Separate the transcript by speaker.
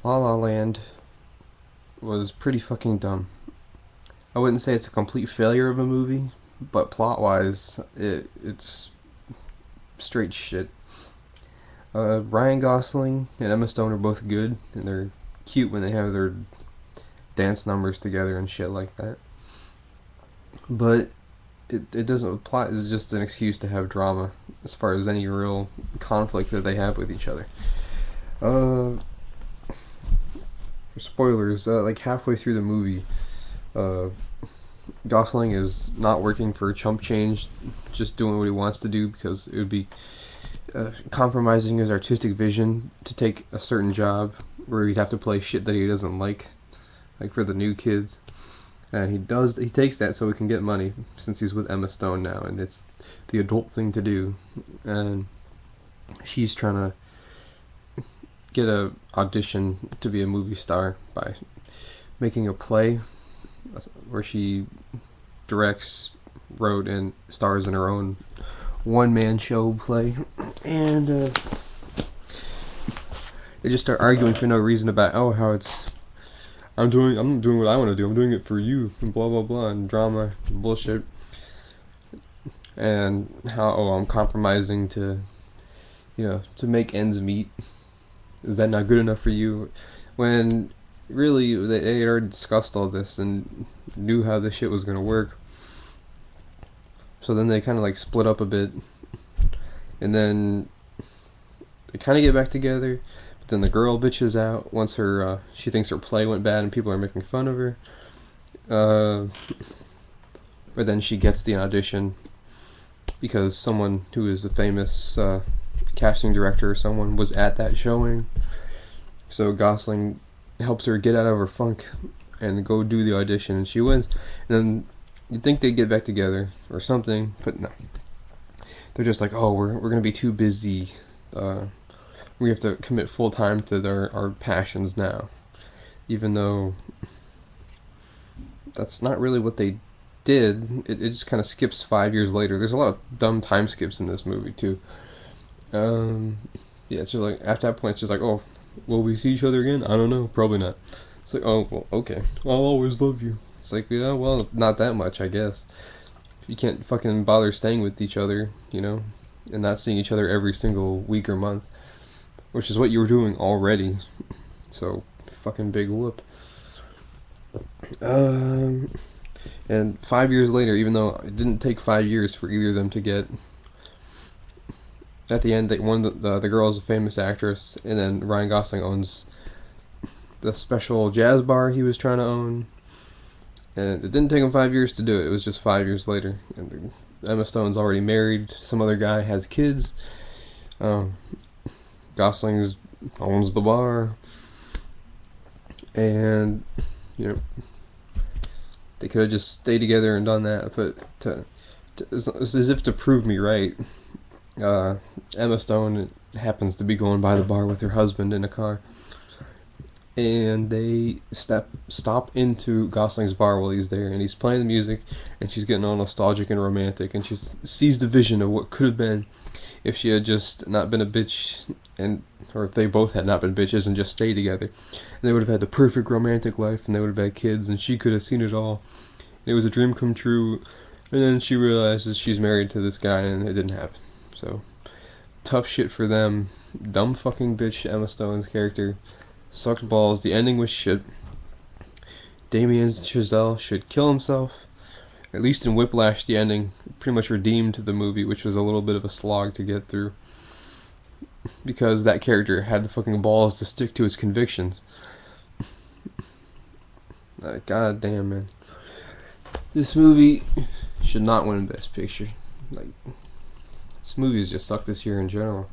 Speaker 1: La La Land was pretty fucking dumb. I wouldn't say it's a complete failure of a movie, but plot-wise, it's straight shit. Ryan Gosling and Emma Stone are both good, and they're cute when they have their dance numbers together and shit like that. But it doesn't. Plot is just an excuse to have drama as far as any real conflict that they have with each other. Uh, spoilers. Like halfway through the movie, uh, Gosling is not working for chump change, just doing what he wants to do because it would be compromising his artistic vision to take a certain job where he'd have to play shit that he doesn't like for the new kids. And he takes that so he can get money since he's with Emma Stone now, and it's the adult thing to do. And she's trying to get a audition to be a movie star by making a play where she directs, wrote, and stars in her own one-man show play. And they just start arguing for no reason about how it's I'm doing what I want to do. I'm doing it for you, and blah blah blah, and drama, and bullshit, and how I'm compromising to, to make ends meet. Is that not good enough for you? When really they had already discussed all this and knew how this shit was gonna work. So then they kind of like split up a bit, and then they kind of get back together. Then the girl bitches out once she thinks her play went bad and people are making fun of her. But then she gets the audition because someone who is a famous casting director or someone was at that showing. So Gosling helps her get out of her funk and go do the audition, and she wins. And then you'd think they'd get back together or something, but no. They're just like, oh, we're gonna be too busy. We have to commit full time to our passions now, even though that's not really what they did. It just kind of skips 5 years later. There's a lot of dumb time skips in this movie too. Yeah, it's just like after that point, it's just like, oh, will we see each other again? I don't know, probably not. It's like, oh, well, okay, I'll always love you. It's like, yeah, well, not that much, I guess. If you can't fucking bother staying with each other, and not seeing each other every single week or month, which is what you were doing already. So, fucking big whoop. And 5 years later, even though it didn't take 5 years for either of them to get, at the end, the girl is a famous actress, and then Ryan Gosling owns the special jazz bar he was trying to own. And it didn't take him 5 years to do it. It was just 5 years later. And Emma Stone's already married. Some other guy has kids. Gosling owns the bar, and they could have just stayed together and done that. But as if to prove me right, Emma Stone happens to be going by the bar with her husband in a car, and they stop into Gosling's bar while he's there, and he's playing the music, and she's getting all nostalgic and romantic, and she sees the vision of what could have been if she had just not been a bitch, or if they both had not been bitches and just stayed together. And they would have had the perfect romantic life, and they would have had kids, and she could have seen it all. It was a dream come true, and then she realizes she's married to this guy, and it didn't happen. So, tough shit for them. Dumb fucking bitch Emma Stone's character sucked balls. The ending was shit. Damien Chazelle should kill himself. At least in Whiplash, the ending pretty much redeemed the movie, which was a little bit of a slog to get through, because that character had the fucking balls to stick to his convictions. God damn, man. This movie should not win Best Picture. This movie's just sucked this year in general.